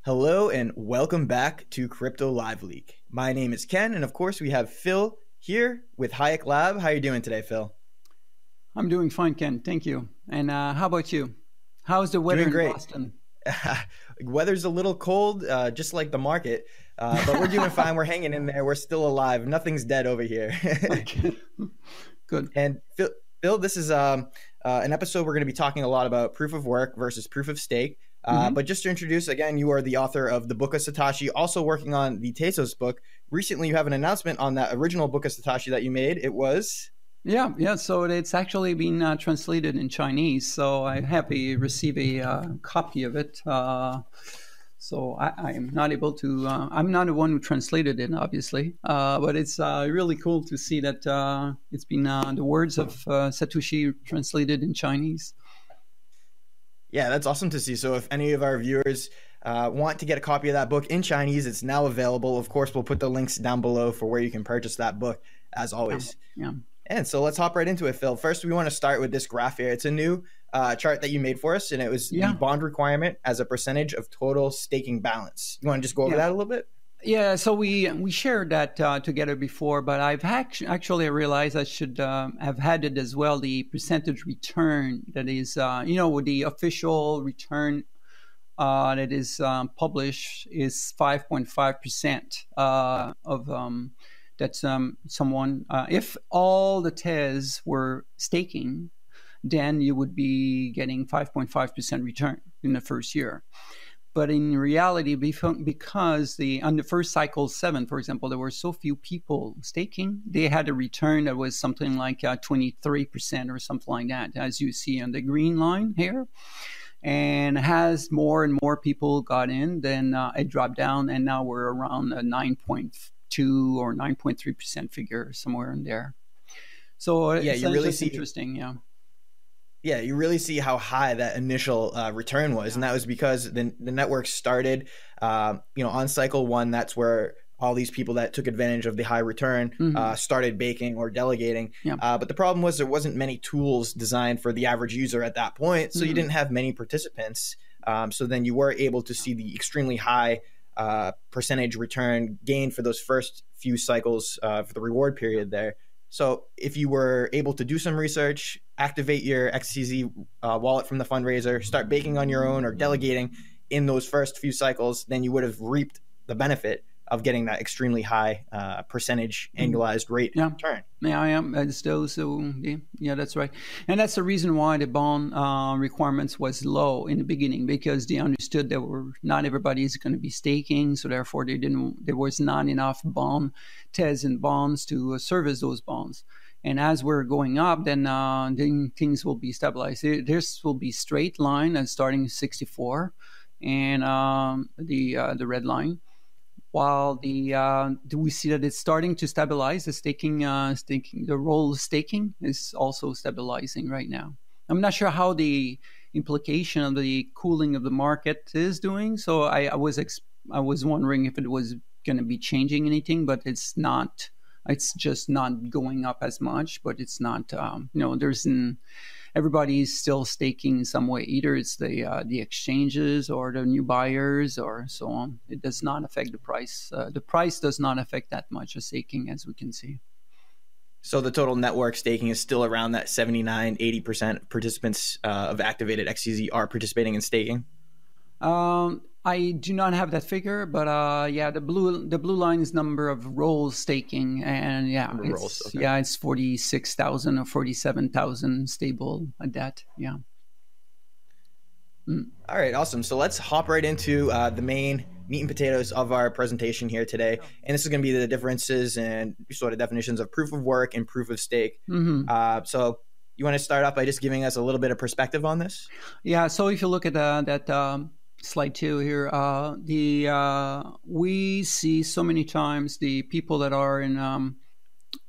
Hello and welcome back to Crypto Live Leak. My name is Ken, and of course we have Phil here with Hayek Lab. How are you doing today, Phil? I'm doing fine, Ken. Thank you. And how about you? How's the weather Doing great. in Boston? Weather's a little cold, just like the market, but we're doing fine. We're hanging in there. We're still alive. Nothing's dead over here. Okay. Good. And Phil, this is an episode we're going to be talking a lot about proof of work versus proof of stake. But just to introduce, again, you are the author of the Book of Satoshi, also working on the Tezos book. Recently, you have an announcement on that original Book of Satoshi that you made. It was... Yeah. So it's actually been translated in Chinese. So I'm happy to receive a copy of it. So I am not able to, I'm not the one who translated it, obviously. But it's really cool to see that it's been the words of Satoshi translated in Chinese. Yeah, that's awesome to see. So if any of our viewers want to get a copy of that book in Chinese, it's now available. Of course, we'll put the links down below for where you can purchase that book, as always. Yeah. And so let's hop right into it, Phil. First, we want to start with this graph here. It's a new chart that you made for us, and it was the bond requirement as a percentage of total staking balance. You want to just go over that a little bit? Yeah, so we shared that together before, but I've actually realized I should have had it as well, the percentage return that is, with the official return that is published is 5.5% of that's someone, if all the Tez were staking, then you would be getting 5.5% return in the first year. But in reality, because on the first cycle 7, for example, there were so few people staking, they had a return that was something like 23% or something like that, as you see on the green line here. And as more and more people got in, then it dropped down, and now we're around a 9.2 or 9.3% figure, somewhere in there. So yeah, you really see interesting, yeah. Yeah, you really see how high that initial return was. And that was because the network started, on cycle 1, that's where all these people that took advantage of the high return started baking or delegating. Yeah. But the problem was there wasn't many tools designed for the average user at that point. So you didn't have many participants. So then you were able to see the extremely high percentage return gain for those first few cycles for the reward period there. So if you were able to do some research, activate your XTZ wallet from the fundraiser, start baking on your own or delegating in those first few cycles, then you would have reaped the benefit of getting that extremely high percentage annualized rate return. Yeah, I am. Yeah, that's right. And that's the reason why the bond requirements was low in the beginning, because they understood that not everybody is going to be staking, so therefore there was not enough Tez and bonds to service those bonds. And as we're going up, then things will be stabilized. This will be straight line and starting 64, and the red line. While we see that it's starting to stabilize, the roll staking is also stabilizing right now. I'm not sure how the implication of the cooling of the market is doing. So I was wondering if it was going to be changing anything, but it's not. It's just not going up as much, but it's not. Everybody's still staking in some way. Either it's the exchanges or the new buyers or so on. It does not affect the price. The price does not affect that much of staking, as we can see. So the total network staking is still around that 79, 80% participants of activated XTZ are participating in staking? I do not have that figure, but the blue line is number of rolls staking, and it's 46,000 or 47,000 stable at that. Yeah. All right, awesome. So let's hop right into the main meat and potatoes of our presentation here today, and this is going to be the differences and sort of definitions of proof of work and proof of stake. So you want to start off by just giving us a little bit of perspective on this? Yeah. So if you look at that. Slide 2 here. We see so many times the people that are in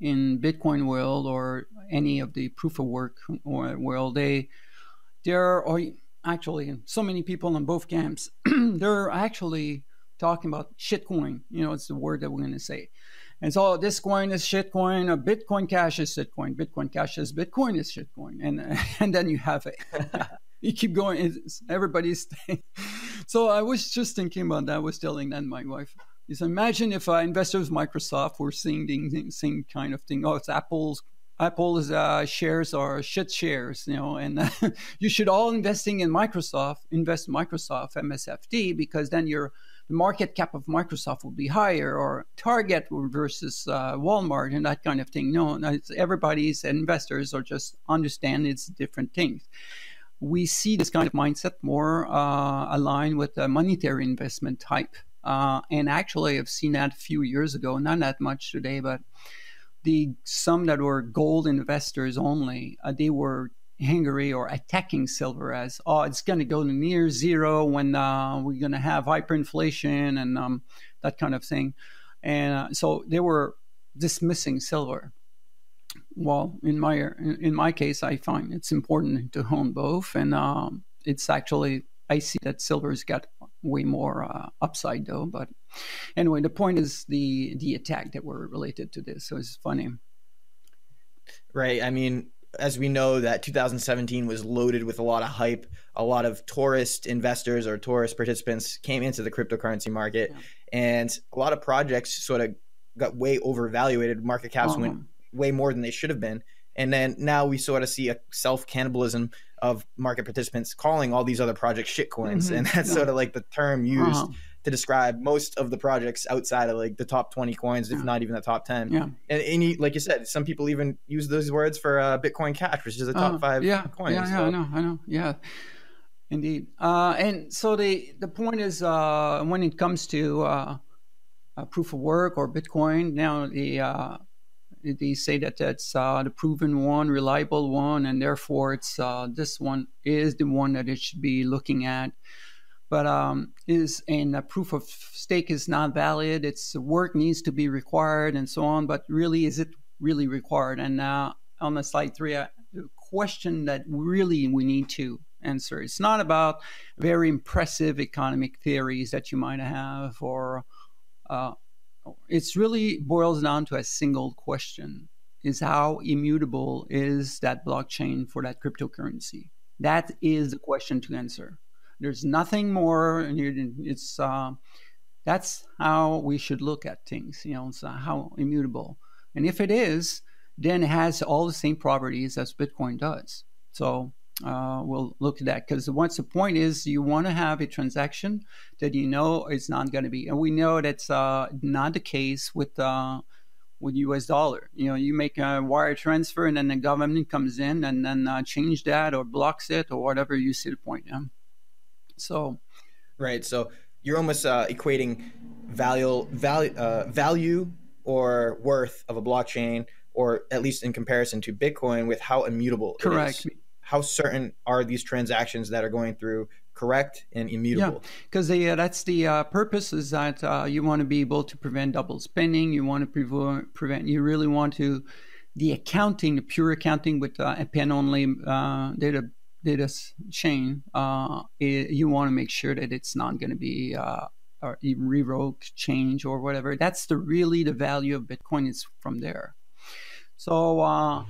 Bitcoin world or any of the proof of work world. There are actually so many people in both camps. They're actually talking about shitcoin. It's the word that we're going to say. And so this coin is shitcoin. Bitcoin Cash is shitcoin. Bitcoin Cash is Bitcoin is shitcoin. And then you have it. You keep going. Everybody's So I was just thinking about that. I was telling that my wife is imagine if investors of Microsoft were seeing the same kind of thing. Oh, it's Apple's shares are shit shares, you know, and you should all invest in Microsoft MSFT, because then the market cap of Microsoft will be higher, or Target versus Walmart and that kind of thing. No, everybody's investors are just understand it's different things. We see this kind of mindset more aligned with the monetary investment type. And actually, I've seen that a few years ago, not that much today, but some that were gold investors only, they were angry or attacking silver as, oh, it's going to go to near zero when we're going to have hyperinflation and that kind of thing. And so they were dismissing silver. Well, in my case, I find it's important to own both, and it's actually, I see that silver's got way more upside though. But anyway, the point is the attack that were related to this. So it's funny, right? I mean, as we know, that 2017 was loaded with a lot of hype. A lot of tourist investors or tourist participants came into the cryptocurrency market, and a lot of projects sort of got way overvaluated. Market caps went way more than they should have been. And then now we sort of see a self-cannibalism of market participants calling all these other projects shitcoins. And that's sort of like the term used to describe most of the projects outside of like the top 20 coins, if not even the top 10. And like you said, some people even use those words for Bitcoin Cash, which is the top 5 coins. I know. Yeah, indeed. And so the point is, when it comes to proof of work or Bitcoin, now they say that that's the proven one, reliable one, and therefore it's this one is the one that it should be looking at. But proof of stake is not valid. Its work needs to be required, and so on. But really, is it really required? And on the slide 3, the question that really we need to answer. It's not about very impressive economic theories that you might have, or it's really boils down to a single question: is how immutable is that blockchain for that cryptocurrency? That is the question to answer. There's nothing more. It's that's how we should look at things. You know, so how immutable. And if it is, then it has all the same properties as Bitcoin does. So we'll look at that, because once the point is, you want to have a transaction that you know it's not going to be, and we know that's not the case with US dollar. You know, you make a wire transfer and then the government comes in and then change that or blocks it or whatever. You see the point, yeah. So, right. So you're almost equating value or worth of a blockchain, or at least in comparison to Bitcoin, with how immutable correct. it is. How certain are these transactions that are going through correct and immutable? Yeah, because that's the purpose, is that you want to be able to prevent double spending. You want to prevent. You really want to the pure accounting with a pen-only data chain. You want to make sure that it's not going to be or revoke, change, or whatever. That's really the value of Bitcoin is from there. So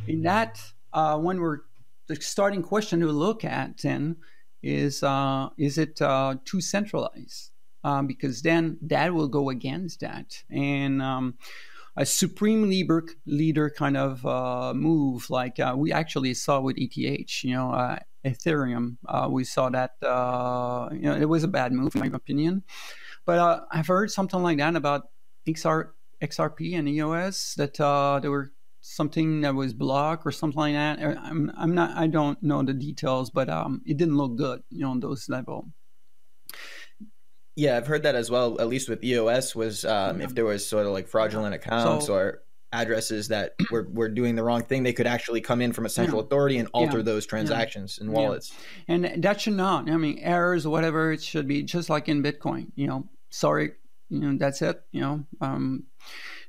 in that, when the starting question to look at then is it too centralized? Because then that will go against that. And a supreme leader kind of move, like we actually saw with ETH, Ethereum. We saw that, it was a bad move in my opinion. But I've heard something like that about XRP and EOS, that there were something that was blocked or something like that. I don't know the details, but it didn't look good, on those level. Yeah, I've heard that as well. At least with EOS, was if there was sort of like fraudulent accounts or addresses that were doing the wrong thing, they could actually come in from a central authority and alter those transactions and wallets. And that should not. I mean, errors or whatever, it should be just like in Bitcoin. Sorry, that's it.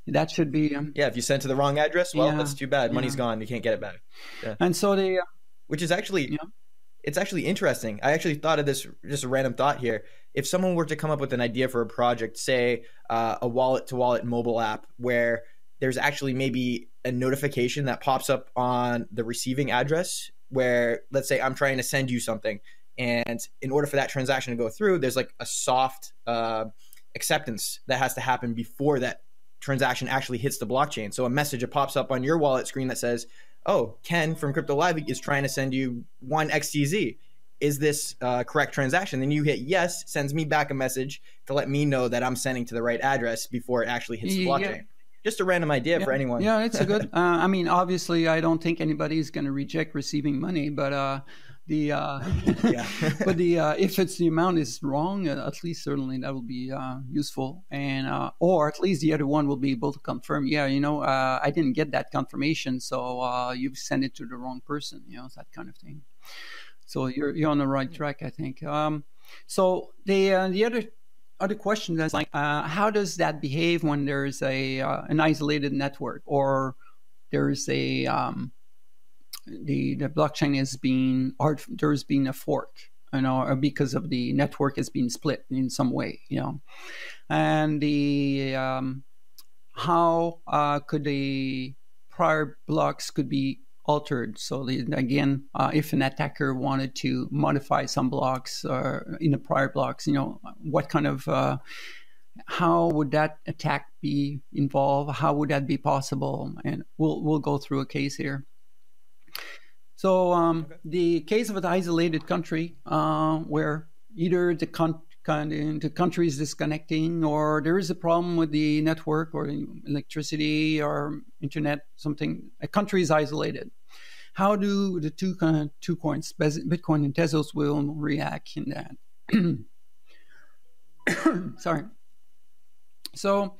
That should be. If you sent to the wrong address, that's too bad. Money's gone. You can't get it back. Yeah. And so which is actually, it's actually interesting. I actually thought of this, just a random thought here. If someone were to come up with an idea for a project, say a wallet-to-wallet mobile app, where there's actually maybe a notification that pops up on the receiving address, where let's say I'm trying to send you something, And in order for that transaction to go through, there's like a soft acceptance that has to happen before that transaction actually hits the blockchain. So a message that pops up on your wallet screen that says, oh, Ken from Crypto Live is trying to send you 1 XTZ. Is this correct transaction? Then you hit yes, sends me back a message to let me know that I'm sending to the right address before it actually hits the blockchain. Just a random idea for anyone. Yeah, it's a good. I mean, obviously, I don't think anybody's going to reject receiving money, but if it's the amount is wrong, at least certainly that will be useful, and or at least the other one will be able to confirm. Yeah, I didn't get that confirmation, so you've sent it to the wrong person. That kind of thing. So you're on the right track, I think. So the other question is like, how does that behave when there's an isolated network, or there's a the blockchain is being, or there's been a fork, or because of the network has been split in some way, and the how could the prior blocks could be altered. So again, if an attacker wanted to modify some blocks in the prior blocks, what kind of how would that attack be involved? How would that be possible? And we'll go through a case here. So the case of an isolated country where either the country is disconnecting, or there is a problem with the network or electricity or internet, something. A country is isolated. How do the two coins, Bitcoin and Tezos, will react in that? Sorry. So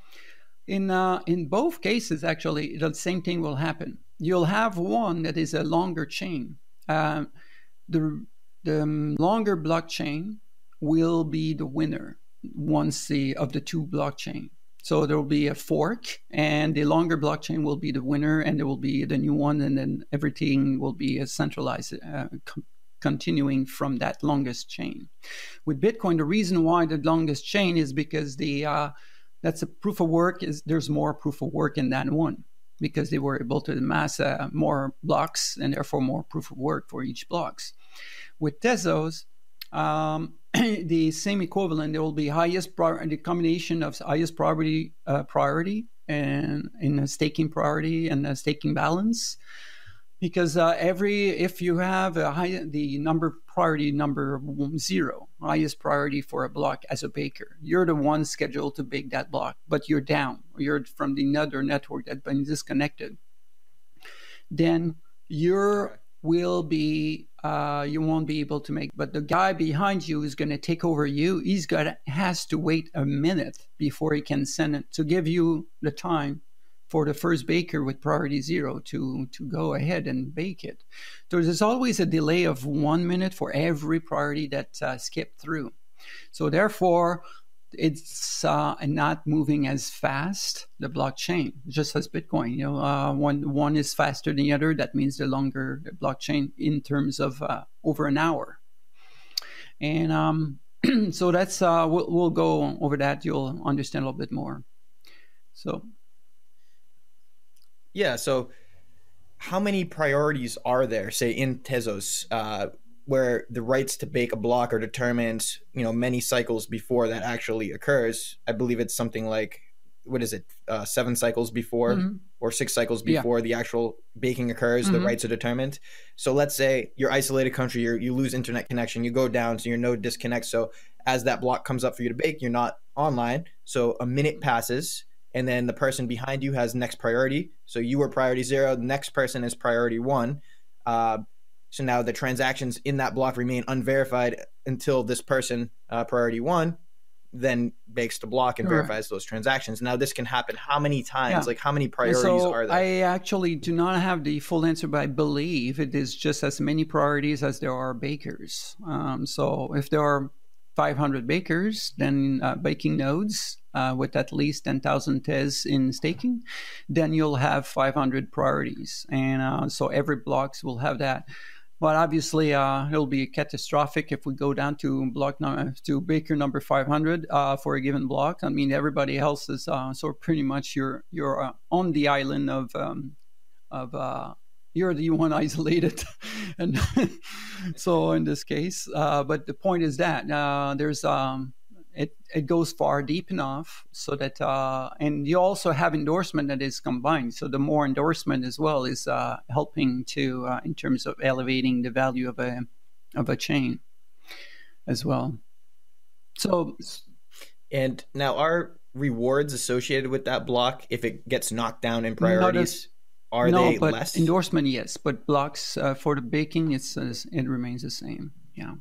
in both cases, actually, the same thing will happen. You'll have one that is a longer chain. The longer blockchain will be the winner once of the two blockchain. So there will be a fork, and the longer blockchain will be the winner, and there will be the new one, and then everything will be centralized, continuing from that longest chain. With Bitcoin, the reason why the longest chain is because that's a proof of work. There's more proof of work in that one, because they were able to amass more blocks, and therefore more proof of work for each blocks. With Tezos, the same equivalent, there will be the combination of highest priority and in a staking priority and a staking balance, because if you have the priority number 0, highest priority for a block as a baker, you're the one scheduled to bake that block, but you're down, or you're from the other network that's been disconnected, then you won't be able to make. But the guy behind you is going to take over you. Has to wait a minute before he can send it, to give you the time for the first baker with priority 0 to go ahead and bake it. So there's always a delay of 1 minute for every priority that skipped through. So therefore, it's not moving as fast, the blockchain, just as Bitcoin. When one is faster than the other, that means the longer the blockchain in terms of over an hour. And so that's we'll go over that. You'll understand a little bit more. So yeah. So how many priorities are there, say in Tezos, where the rights to bake a block are determined, many cycles before that actually occurs? I believe it's something like, 7 cycles before, or 6 cycles before the actual baking occurs, the rights are determined. So let's say you're isolated country, you lose internet connection, you go down, so your node disconnects. So as that block comes up for you to bake, you're not online. So a minute passes, and then the person behind you has next priority. So you were priority 0, the next person is priority 1. So now the transactions in that block remain unverified until this person, priority 1, then bakes the block and verifies those transactions. Now this can happen how many times? Yeah. Like how many priorities are there? I actually do not have the full answer, but I believe it is just as many priorities as there are bakers. So if there are 500 bakers, then baking nodes with at least 10,000 Tez in staking, then you'll have 500 priorities. And so every blocks will have that. But obviously, it'll be catastrophic if we go down to baker number 500 for a given block. I mean, everybody else is so pretty much you're on the island of you're the one isolated. And so in this case, but the point is that there's it goes far deep enough so that and you also have endorsement that is combined. So the more endorsement as well is helping to in terms of elevating the value of a chain as well. So, and now are rewards associated with that block if it gets knocked down in priorities? Are they but less? Endorsement, yes, but blocks for the baking, it remains the same. Yeah.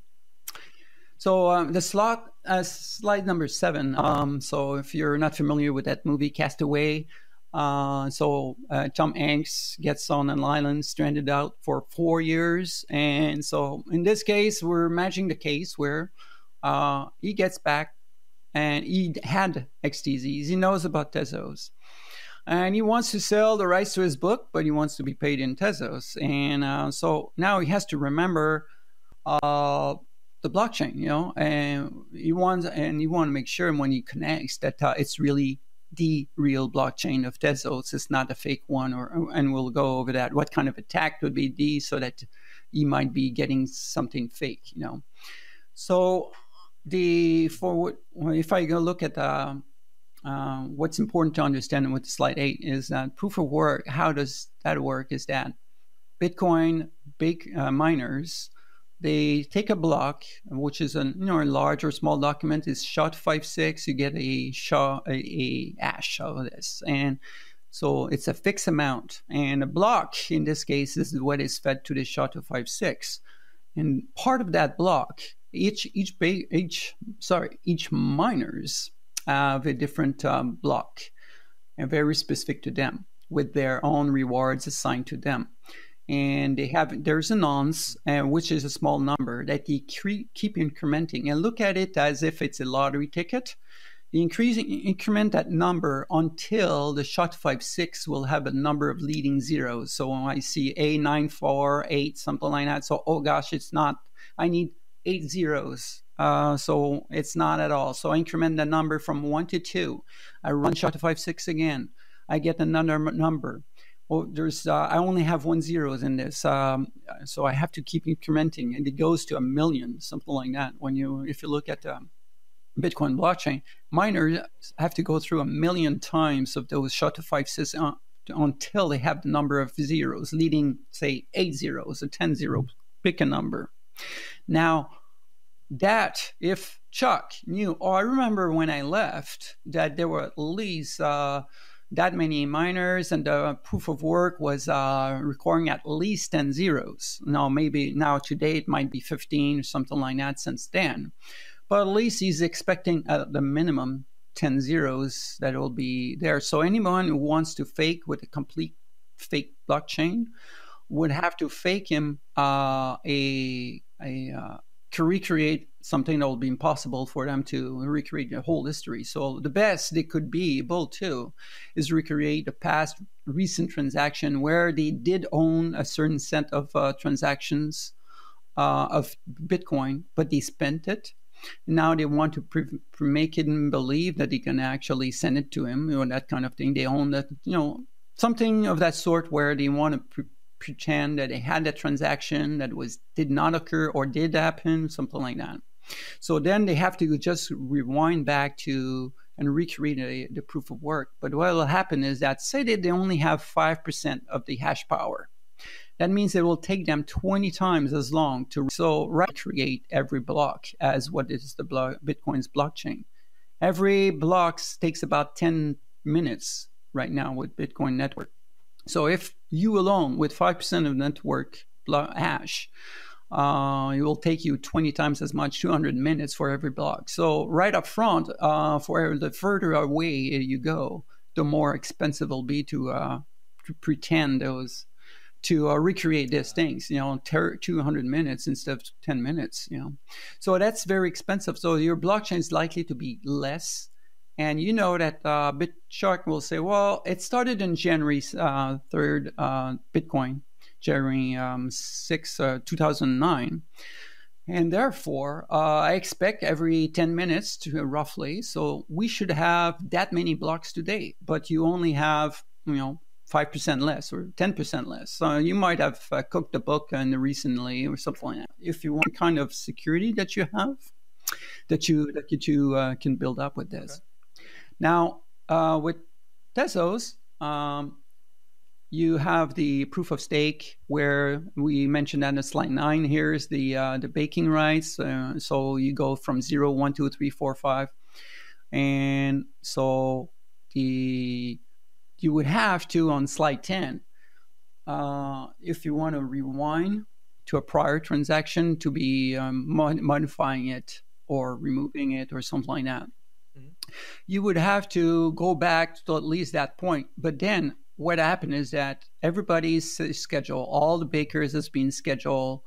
So the slide number 7. So if you're not familiar with that movie, Castaway, Tom Hanks gets on an island, stranded out for 4 years, and so in this case, we're imagining the case where he gets back, and he had XTZs. He knows about Tezos. And he wants to sell the rights to his book, but he wants to be paid in Tezos. And so now he has to remember the blockchain, and you want to make sure when he connects that it's really the real blockchain of Tezos. It's not a fake one, and we'll go over that. What kind of attack would be so that he might be getting something fake, So if I go look at what's important to understand with slide 8 is that proof of work. How does that work? Is that Bitcoin miners, they take a block, which is a large or small document, is SHA-256. You get a hash of this, and so it's a fixed amount. And a block in this case is what is fed to the SHA-256, and part of that block, each miners have a different block, and very specific to them, with their own rewards assigned to them. And there's a nonce, which is a small number that you keep incrementing, and look at it as if it's a lottery ticket. You increment that number until the SHA-256 will have a number of leading zeros. So when I see A948, something like that, so oh gosh, it's not. I need 8 zeros. So it's not at all. So I increment the number from 1 to 2. I run SHA-256 again. I get another number. Well, I only have 1 zeros in this, so I have to keep incrementing, and it goes to 1 million, something like that. If you look at the Bitcoin blockchain, miners have to go through 1 million times of those SHA-256 until they have the number of zeros, leading, say, 8 zeros or 10 zeros. Pick a number. Now, that if Chuck knew, I remember when I left that there were at least that many miners, and the proof of work was requiring at least 10 zeros. Now today it might be 15 or something like that since then. But at least he's expecting at the minimum 10 zeros that will be there. So anyone who wants to fake with a complete fake blockchain would have to fake him to recreate something that will be impossible for them to recreate the whole history. So the best they could be able to is recreate a past recent transaction where they did own a certain set of transactions of Bitcoin, but they spent it. Now they want to make him believe that they can actually send it to him, that kind of thing. They own that, something of that sort where they want to pretend that they had that transaction that did not occur or did happen, something like that. So then they have to just rewind back to and recreate the proof of work. But what will happen is that, say that they only have 5% of the hash power. That means it will take them 20 times as long to recreate every block as what is the Bitcoin's blockchain. Every block takes about 10 minutes right now with Bitcoin network. So if you alone with 5% of network hash, it will take you 20 times as much, 200 minutes for every block. So right up front, for the further away you go, the more expensive it will be to pretend to recreate these things, 200 minutes instead of 10 minutes, So that's very expensive. So your blockchain is likely to be less. And you know that BitShark will say, well, it started in January 3rd, Bitcoin, January 6, 2009. And therefore, I expect every 10 minutes to roughly. So we should have that many blocks today. But you only have, 5% less or 10% less. So you might have cooked a book recently or something like that. If you want kind of security that you have, that you can build up with this. Okay. Now, with Tezos, you have the proof of stake where we mentioned that in slide 9. Here's the baking rights. So you go from 0, 1, 2, 3, 4, 5. And so you would have to, on slide 10, if you want to rewind to a prior transaction, to be modifying it or removing it or something like that. Mm-hmm. You would have to go back to at least that point. But then what happened is that everybody's schedule, all the bakers has been scheduled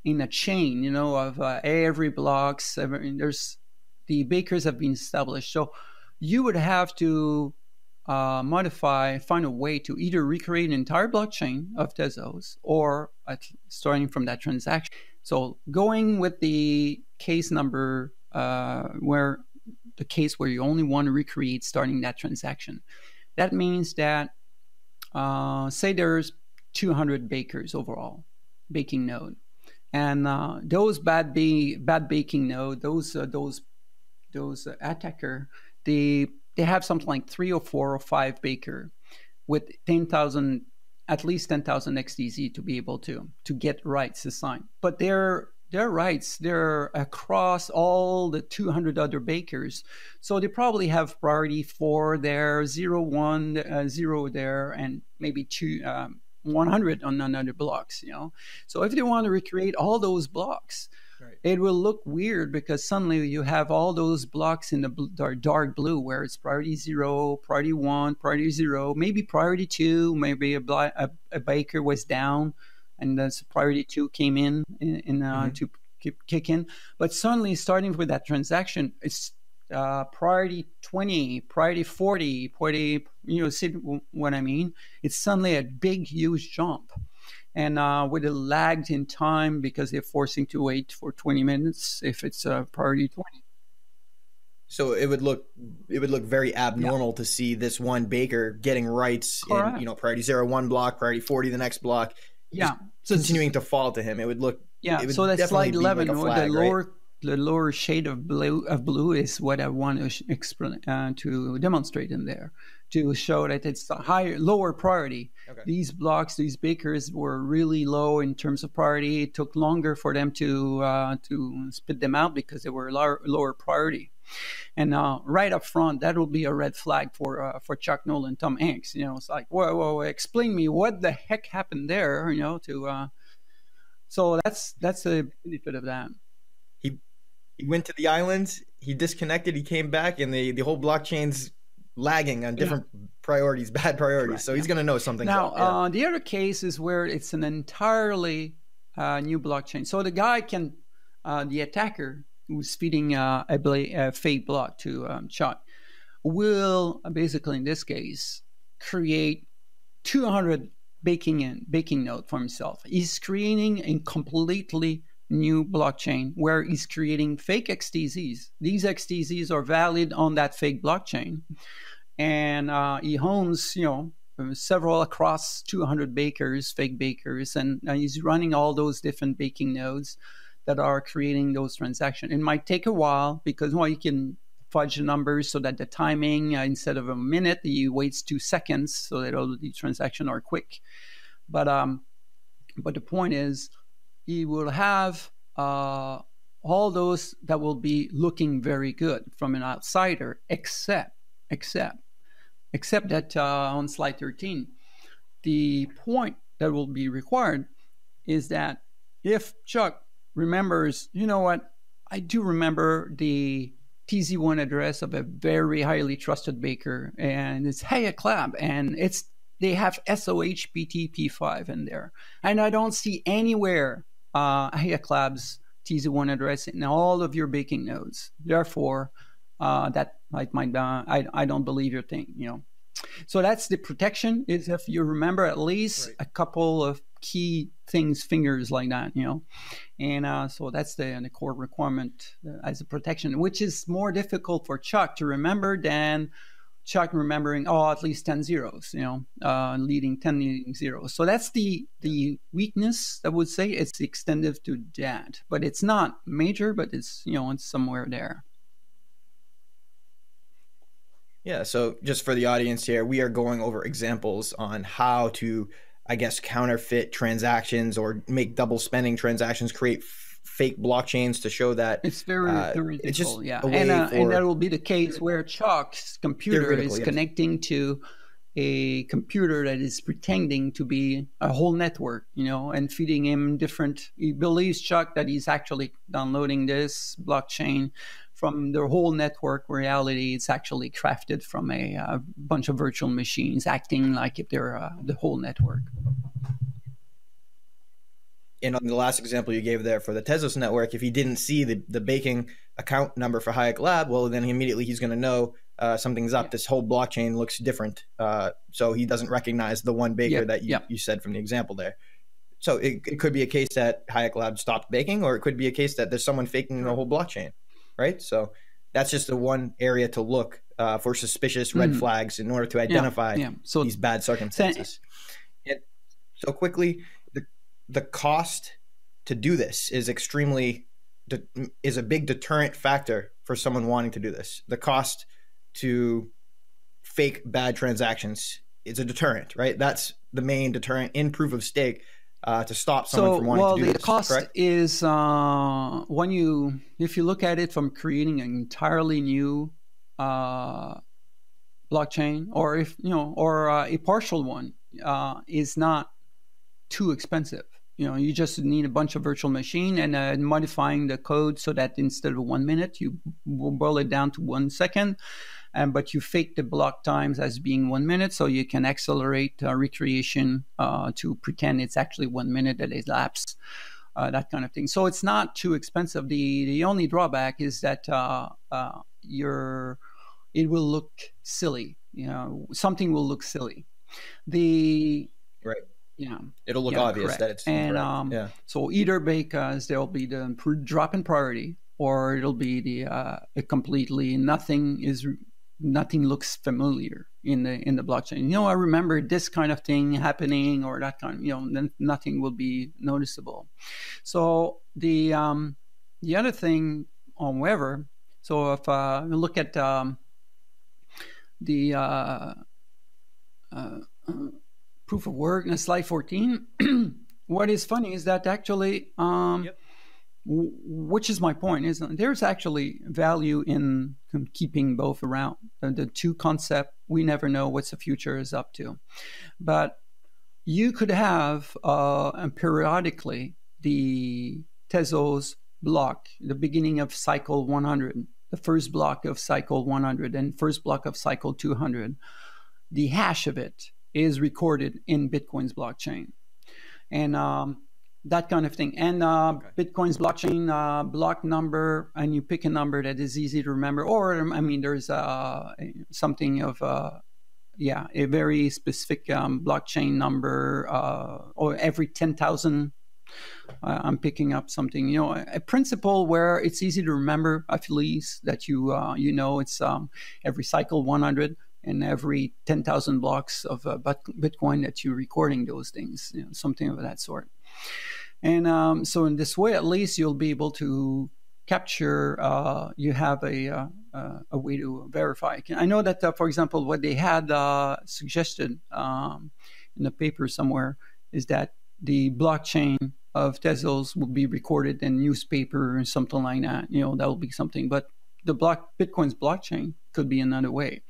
in a chain, of every blocks. The bakers have been established. So you would have to find a way to either recreate an entire blockchain of Tezos or starting from that transaction. So going with the case number where you only want to recreate starting that transaction, that means that say there's 200 bakers overall, baking node, and those bad baking node, those attacker, they have something like 3 or 4 or 5 baker with 10,000, at least 10,000 XDZ to be able to get rights assigned. But their rights, they're across all the 200 other bakers. So they probably have priority 4 there, 0, 1, 0 there, and maybe 100 on another blocks, So if they want to recreate all those blocks, right, it will look weird because suddenly you have all those blocks in the dark blue where it's priority 0, priority 1, priority 0, maybe priority 2, maybe a baker was down and then priority 2 came in to kick in. But suddenly starting with that transaction, it's priority 20, priority 40, priority, see what I mean? It's suddenly a big, huge jump. And with it lagged in time because they're forcing to wait for 20 minutes if it's priority 20. So it would look very abnormal to see this one baker getting rights. Correct. In priority 0, 1 block, priority 40 the next block. Yeah, so continuing to fall to him. It would look. Yeah. So that's slide 11. Like flag, the lower shade of blue is what I want to explain to demonstrate in there, to show that it's a lower priority. Okay. These blocks, these bakers were really low in terms of priority. It took longer for them to spit them out because they were lower priority. And right up front, that will be a red flag for Chuck Noll and Tom Hanks. It's like, whoa, explain me what the heck happened there. So that's the benefit of that. He went to the islands, he disconnected, he came back, and the whole blockchain's lagging on different priorities, bad priorities. Correct, so he's going to know something. Now, the other case is where it's an entirely new blockchain. So the guy the attacker who's feeding a fake block to Chuck will basically, in this case, create 200 baking node for himself. He's creating a completely new blockchain where he's creating fake XTZs. These XTZs are valid on that fake blockchain. And he owns, several across 200 bakers, fake bakers, and he's running all those different baking nodes that are creating those transactions. It might take a while because, you can fudge the numbers so that the timing, instead of a minute, he waits 2 seconds so that all the transactions are quick. But the point is, he will have all those that will be looking very good from an outsider, except that on slide 13, the point that will be required is that if Chuck remembers, I do remember the TZ1 address of a very highly trusted baker, and it's Hayek Lab, and they have SOHPTP5 in there, and I don't see anywhere Hayek Lab's TZ1 address in all of your baking nodes. Therefore, that I don't believe your thing. So that's the protection. Is if you remember at least a couple of key fingers like that, and so that's the core requirement as a protection, which is more difficult for Chuck to remember than Chuck remembering, at least 10 zeros, leading 10 leading zeros. So that's the weakness, I would say. It's extended to that, but it's not major, but it's, it's somewhere there. Yeah, so just for the audience here, we are going over examples on how to, I guess, counterfeit transactions or make double spending transactions, create fake blockchains to show that it's very theoretical. It's just yeah, a way and that will be the case where Chuck's computer is connecting to a computer that is pretending to be a whole network, and feeding him different. He believes Chuck that he's actually downloading this blockchain from the whole network. Reality, it's actually crafted from a bunch of virtual machines acting like if they're the whole network. And on the last example you gave there for the Tezos network, if he didn't see the baking account number for Hayek Lab, well, then immediately he's going to know something's up. Yeah. This whole blockchain looks different. So he doesn't recognize the one baker that you said from the example there. So it could be a case that Hayek Lab stopped baking, or it could be a case that there's someone faking the whole blockchain, right? So that's just the one area to look for suspicious red flags in order to identify So these bad circumstances. And so quickly, the cost to do this is is a big deterrent factor for someone wanting to do this. The cost to fake bad transactions is a deterrent, right? That's the main deterrent in proof of stake to stop someone from wanting to do this. The cost correct? Is if you look at it from creating an entirely new blockchain, or a partial one, is not too expensive. You just need a bunch of virtual machine and modifying the code so that instead of 1 minute, you will boil it down to 1 second. But you fake the block times as being 1 minute, so you can accelerate recreation to pretend it's actually 1 minute that elapsed, that kind of thing. So it's not too expensive. The only drawback is that it will look silly. Something will look silly. Right. Yeah, it'll look obvious correct. That it's and so either because there'll be the drop in priority, or it'll be the completely nothing looks familiar in the blockchain. I remember this kind of thing happening, or that kind. Then nothing will be noticeable. So the other thing, however, so if you look at the proof of work in slide 14, what is funny is that actually, which is my point, is there's actually value in keeping both around. The two concepts, we never know what the future is up to. But you could have periodically the Tezos block, the beginning of cycle 100, the first block of cycle 100, and first block of cycle 200. The hash of it is recorded in Bitcoin's blockchain, and that kind of thing. And Bitcoin's blockchain block number, and you pick a number that is easy to remember. Or there's something of a very specific blockchain number, or every 10,000. I'm picking up something, a principle where it's easy to remember, at least that it's every cycle 100. And every 10,000 blocks of Bitcoin that you're recording those things, something of that sort. And so in this way, at least you'll be able to capture, you have a way to verify. I know that, for example, what they had suggested in the paper somewhere is that the blockchain of Tezos will be recorded in newspaper or something like that. That will be something. But Bitcoin's blockchain could be another way.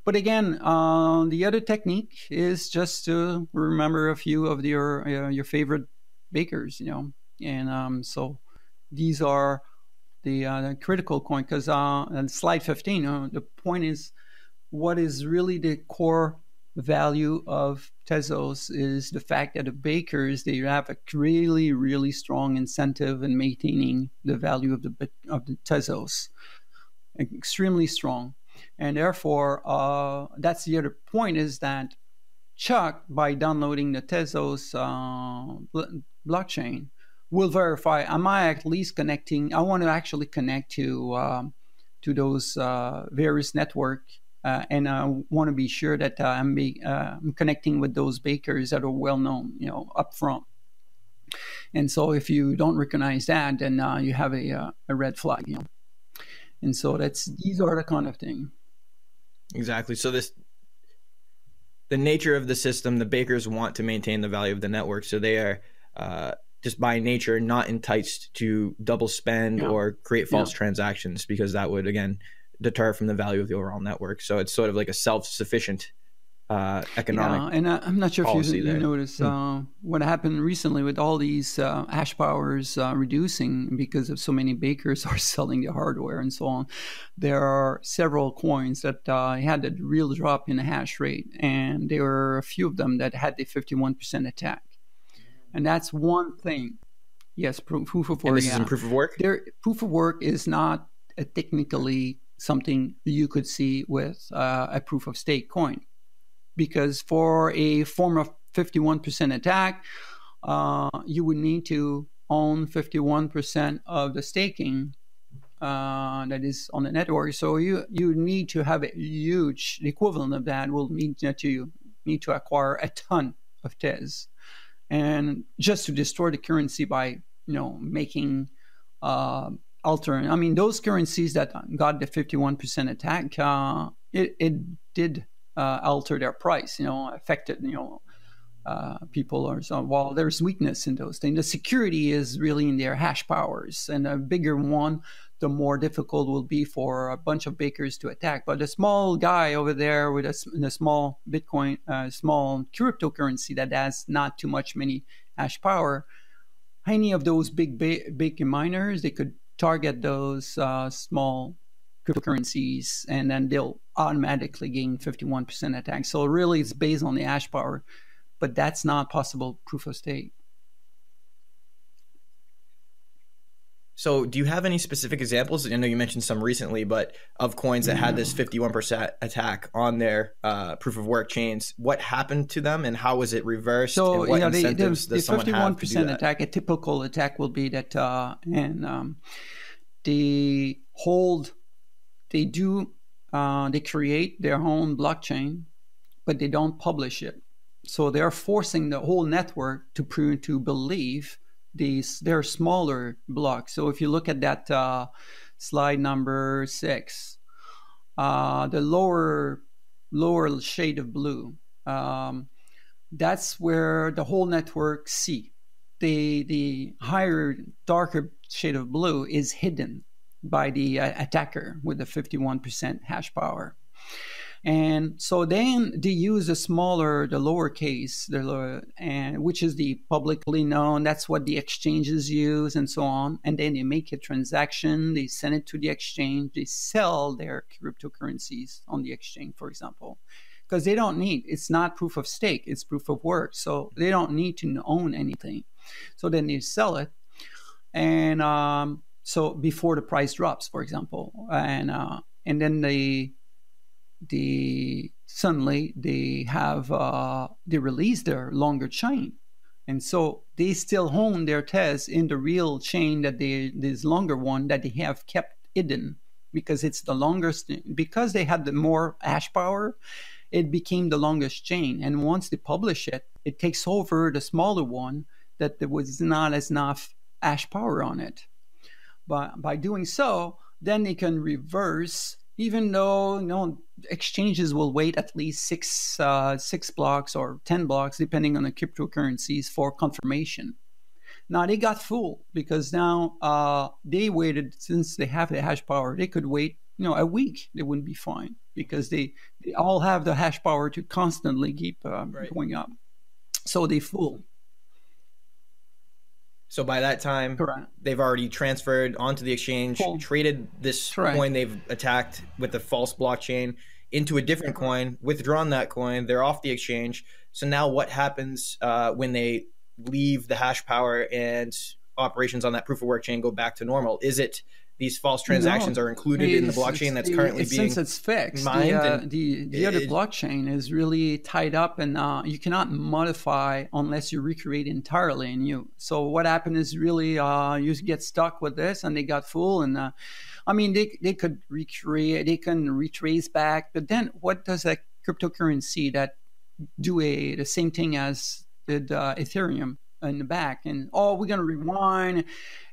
But again, the other technique is just to remember a few of your favorite bakers, and so these are the critical point. Because on slide 15, the point is, what is really the core value of Tezos is the fact that the bakers, they have a really, really strong incentive in maintaining the value of the Tezos, extremely strong. And therefore, that's the other point, is that Chuck, by downloading the Tezos blockchain, will verify, am I at least connecting? I want to actually connect to those various network and I want to be sure that I'm connecting with those bakers that are well known, up front. And so if you don't recognize that, then you have a red flag. And so these are the kind of thing. Exactly. So the nature of the system, the bakers want to maintain the value of the network, so they are just by nature not enticed to double spend or create false transactions, because that would again deter from the value of the overall network. So it's sort of like a self-sufficient economic. And I'm not sure if you noticed what happened recently with all these hash powers reducing because of so many bakers are selling the hardware and so on. There are several coins that had a real drop in the hash rate, and there were a few of them that had the 51% attack. And that's one thing. Yes, proof of work. And this is in proof of work? Proof of work is not technically something you could see with a proof of stake coin. Because for a form of 51% attack, you would need to own 51% of the staking that is on the network. So you need to have a huge, the equivalent of that will mean that you need to acquire a ton of Tez. And just to destroy the currency by, making alternate. I mean, those currencies that got the 51% attack, it did alter their price, affected, people or so. While there's weakness in those things, the security is really in their hash powers, and a bigger one, the more difficult will be for a bunch of bakers to attack. But a small guy over there with a small Bitcoin, small cryptocurrency that has not too many hash power, any of those big miners, they could target those small cryptocurrencies, and then they'll automatically gain 51% attack. So really it's based on the hash power, but that's not possible proof of stake. So do you have any specific examples? I know you mentioned some recently, but of coins that had this 51% attack on their proof of work chains. What happened to them and how was it reversed? So and what incentives does someone have to do that? 51% attack, a typical attack will be that they hold, they create their own blockchain, but they don't publish it. So they're forcing the whole network to believe they're smaller blocks. So if you look at that slide number 6, the lower shade of blue, that's where the whole network see. The higher, darker shade of blue is hidden by the attacker with the 51% hash power. And so then they use the lowercase, which is the publicly known. That's what the exchanges use and so on. And then they make a transaction. They send it to the exchange. They sell their cryptocurrencies on the exchange, for example, because they don't need. It's not proof of stake. It's proof of work. So they don't need to own anything. So then they sell it, and so before the price drops, for example, and then suddenly they have they release their longer chain, and so they still own their Tez in the real chain this longer one that they have kept hidden because it's the longest. Because they had the more hash power, it became the longest chain, and once they publish it, it takes over the smaller one that there was not as enough hash power on it. But by doing so, then they can reverse. Even though exchanges will wait at least six blocks or 10 blocks, depending on the cryptocurrencies, for confirmation. Now they got fooled because now they waited, since they have the hash power, they could wait a week. They wouldn't be fine because they all have the hash power to constantly keep going up. So they fooled. So by that time, Correct. They've already transferred onto the exchange, traded this coin they've attacked with the false blockchain into a different coin, withdrawn that coin, they're off the exchange. So now what happens when they leave the hash power and operations on that proof of work chain go back to normal? Is it these false No, transactions are included in the blockchain that's currently being since it's fixed, mined. And the other blockchain is really tied up, and you cannot modify unless you recreate entirely new. So what happened is really you get stuck with this, and they got full. And I mean, they could recreate, they can retrace back, but then what does that cryptocurrency that do the same thing as did Ethereum in the back? And we're going to rewind,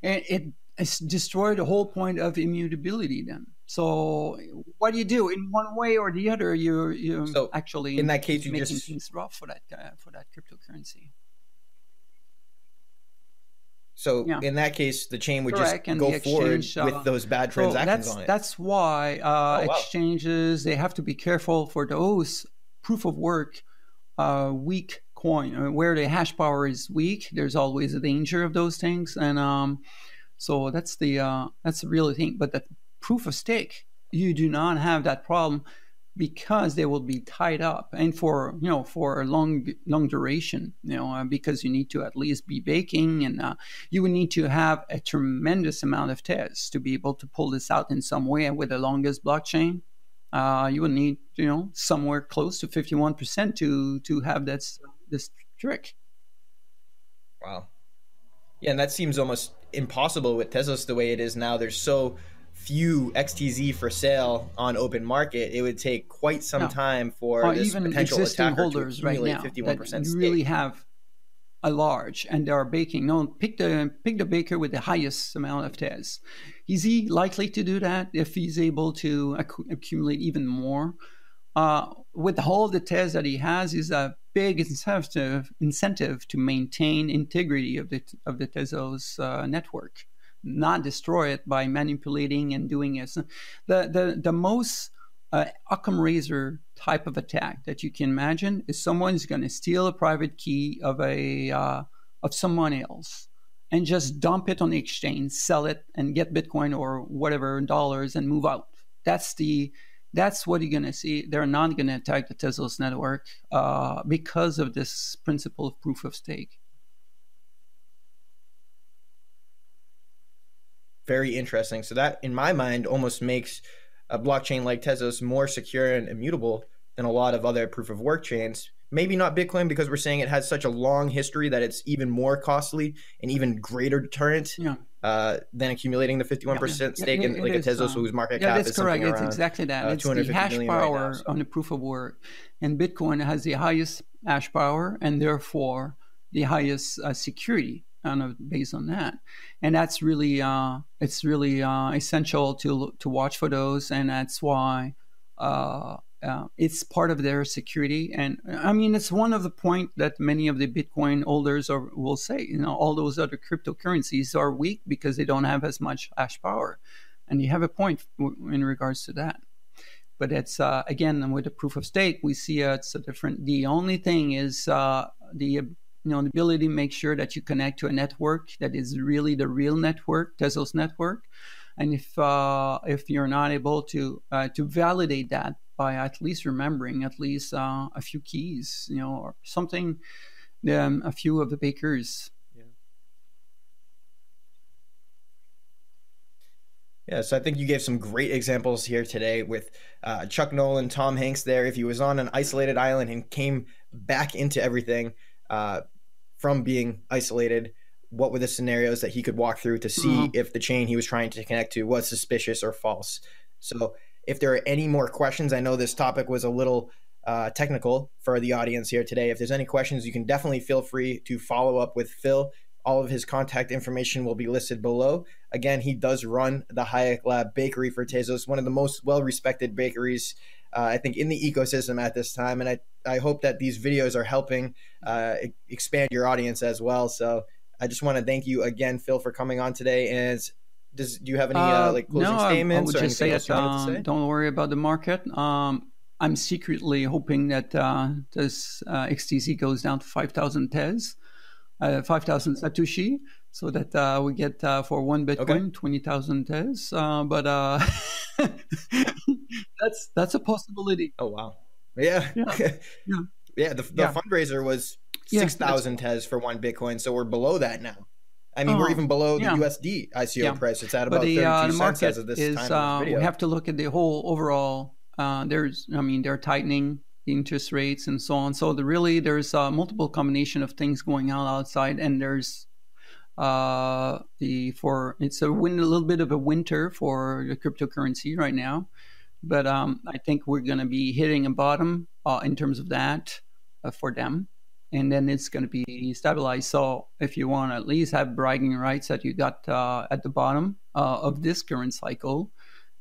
and it's destroyed the whole point of immutability then. So what do you do in one way or the other? You so actually in that case, you making just things rough for that cryptocurrency. so Yeah, in that case, the chain would correct. just And go the forward exchange. with those bad So transactions on it. that's why Oh wow. exchanges, they have to be careful for those proof of work weak coin, where the hash power is weak. There's always a danger of those things, and so that's the real thing. But the proof of stake, you do not have that problem because they will be tied up, and for a long duration, because you need to at least be baking, and you would need to have a tremendous amount of tests to be able to pull this out in some way. And with the longest blockchain, you would need somewhere close to 51% to have this trick. Wow. Yeah, and that seems almost impossible with Tezos the way it is now. There's so few XTZ for sale on open market. It would take quite some time for this Even potential existing attacker to holders right accumulate now 51% that stake. really have a large, and they are baking. No, pick the baker with the highest amount of TES. Is he likely to do that if he's able to accumulate even more? With all the TES that he has, is a big incentive to maintain integrity of the Tezos network, not destroy it by manipulating and doing it. The most Occam razor type of attack that you can imagine is someone's going to steal a private key of someone else and just dump it on the exchange, sell it, and get Bitcoin or whatever dollars and move out. That's what you're going to see. They're not going to attack the Tezos network because of this principle of proof of stake. Very interesting. So that, in my mind, almost makes a blockchain like Tezos more secure and immutable than a lot of other proof of work chains. Maybe not Bitcoin, because we're saying it has such a long history that it's even more costly and even greater deterrent than accumulating the 51% stake in like a Tezos whose market cap is something around. It's exactly that. It's the hash power right now, on the proof of work. And Bitcoin has the highest hash power and therefore the highest security based on that. And that's really essential to watch for those, and that's why it's part of their security. And I mean, it's one of the point that many of the Bitcoin holders will say, all those other cryptocurrencies are weak because they don't have as much hash power, and you have a point in regards to that. But it's again, with the proof of stake, we see it's a different. The only thing is the ability to make sure that you connect to a network that is really the real network, Tezos network. And if you're not able to validate that by at least remembering at least a few keys, or something, a few of the bakers. Yeah, so I think you gave some great examples here today with Chuck Nolan, Tom Hanks there. If he was on an isolated island and came back into everything from being isolated, what were the scenarios that he could walk through to see if the chain he was trying to connect to was suspicious or false? So if there are any more questions, I know this topic was a little technical for the audience here today. If there's any questions, you can definitely feel free to follow up with Phil. All of his contact information will be listed below. Again, he does run the Hayek Lab Bakery for Tezos, one of the most well-respected bakeries, I think, in the ecosystem at this time. And I hope that these videos are helping expand your audience as well. So I just want to thank you again, Phil, for coming on today. And do you have any closing statements or anything else you wanted to say? Don't worry about the market. I'm secretly hoping that this XTC goes down to 5,000 TES, 5,000 Satoshi, so that we get for one Bitcoin 20,000 TES. But that's a possibility. Oh wow! Yeah. The fundraiser was 6,000 TES for one Bitcoin, so we're below that now. I mean, we're even below the yeah. USD ICO price. It's at But about 32 the cents market as of this is, time of this video. we have to look at the whole overall. They're tightening the interest rates and so on. So there's a multiple combination of things going on outside, and there's it's a little bit of a winter for the cryptocurrency right now. But I think we're going to be hitting a bottom in terms of that for them. And then it's going to be stabilized. So if you want to at least have bragging rights that you got at the bottom of this current cycle,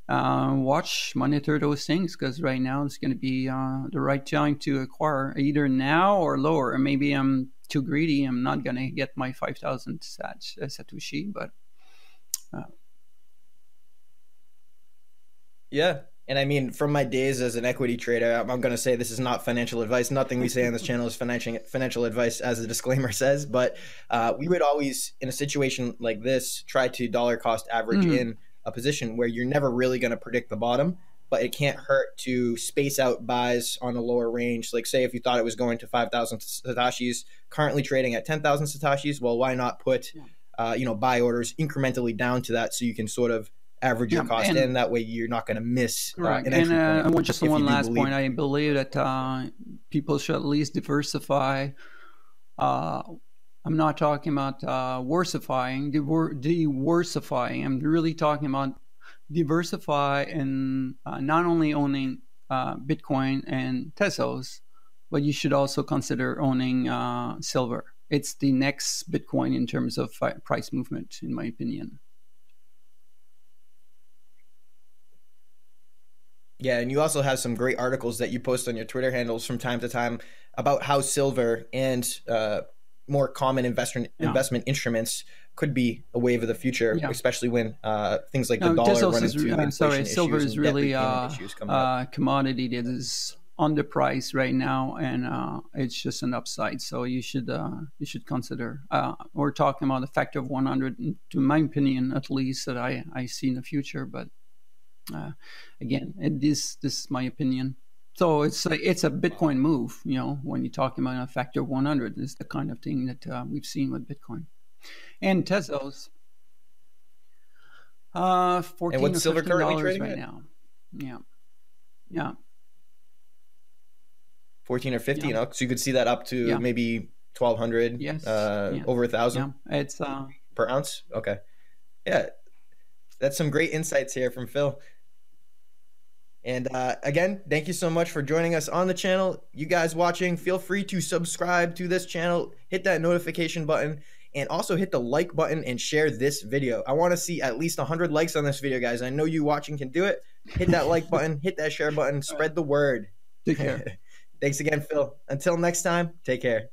monitor those things, because right now it's going to be the right time to acquire, either now or lower. And maybe I'm too greedy. I'm not going to get my 5,000 Satoshi, but yeah. And I mean, from my days as an equity trader, I'm going to say this is not financial advice. Nothing we say on this channel is financial advice, as the disclaimer says. But we would always, in a situation like this, try to dollar cost average in a position where you're never really going to predict the bottom, but it can't hurt to space out buys on a lower range. Like, say if you thought it was going to 5,000 Satoshis, currently trading at 10,000 Satoshis, well, why not put buy orders incrementally down to that, so you can sort of average your cost in. That way you're not going to miss an entry point. Just one last point, I believe that people should at least diversify. I'm not talking about worsifying, diversifying. I'm really talking about diversify and not only owning Bitcoin and Tezos, but you should also consider owning silver. It's the next Bitcoin in terms of price movement, in my opinion. Yeah, and you also have some great articles that you post on your Twitter handles from time to time about how silver and more common investment instruments could be a wave of the future, especially when things like the dollar run into inflation silver issues is really a commodity that is underpriced right now, and it's just an upside. So you should consider. We're talking about a factor of 100, to my opinion, at least, that I see in the future, but. Again, this is my opinion. So it's a Bitcoin move, when you're talking about a factor of 100. Is the kind of thing that we've seen with Bitcoin and Tezos. 14 and what's silver currently trading right now? Yeah. 14 or 15. So you could see that up to maybe 1,200. Yes. Over 1,000. Yeah. It's per ounce. Okay. Yeah, that's some great insights here from Phil. And again, thank you so much for joining us on the channel. You guys watching, feel free to subscribe to this channel, hit that notification button, and also hit the like button and share this video. I want to see at least 100 likes on this video, guys. I know you watching can do it. Hit that like button, hit that share button, spread the word. Take care. Thanks again, Phil. Until next time, take care.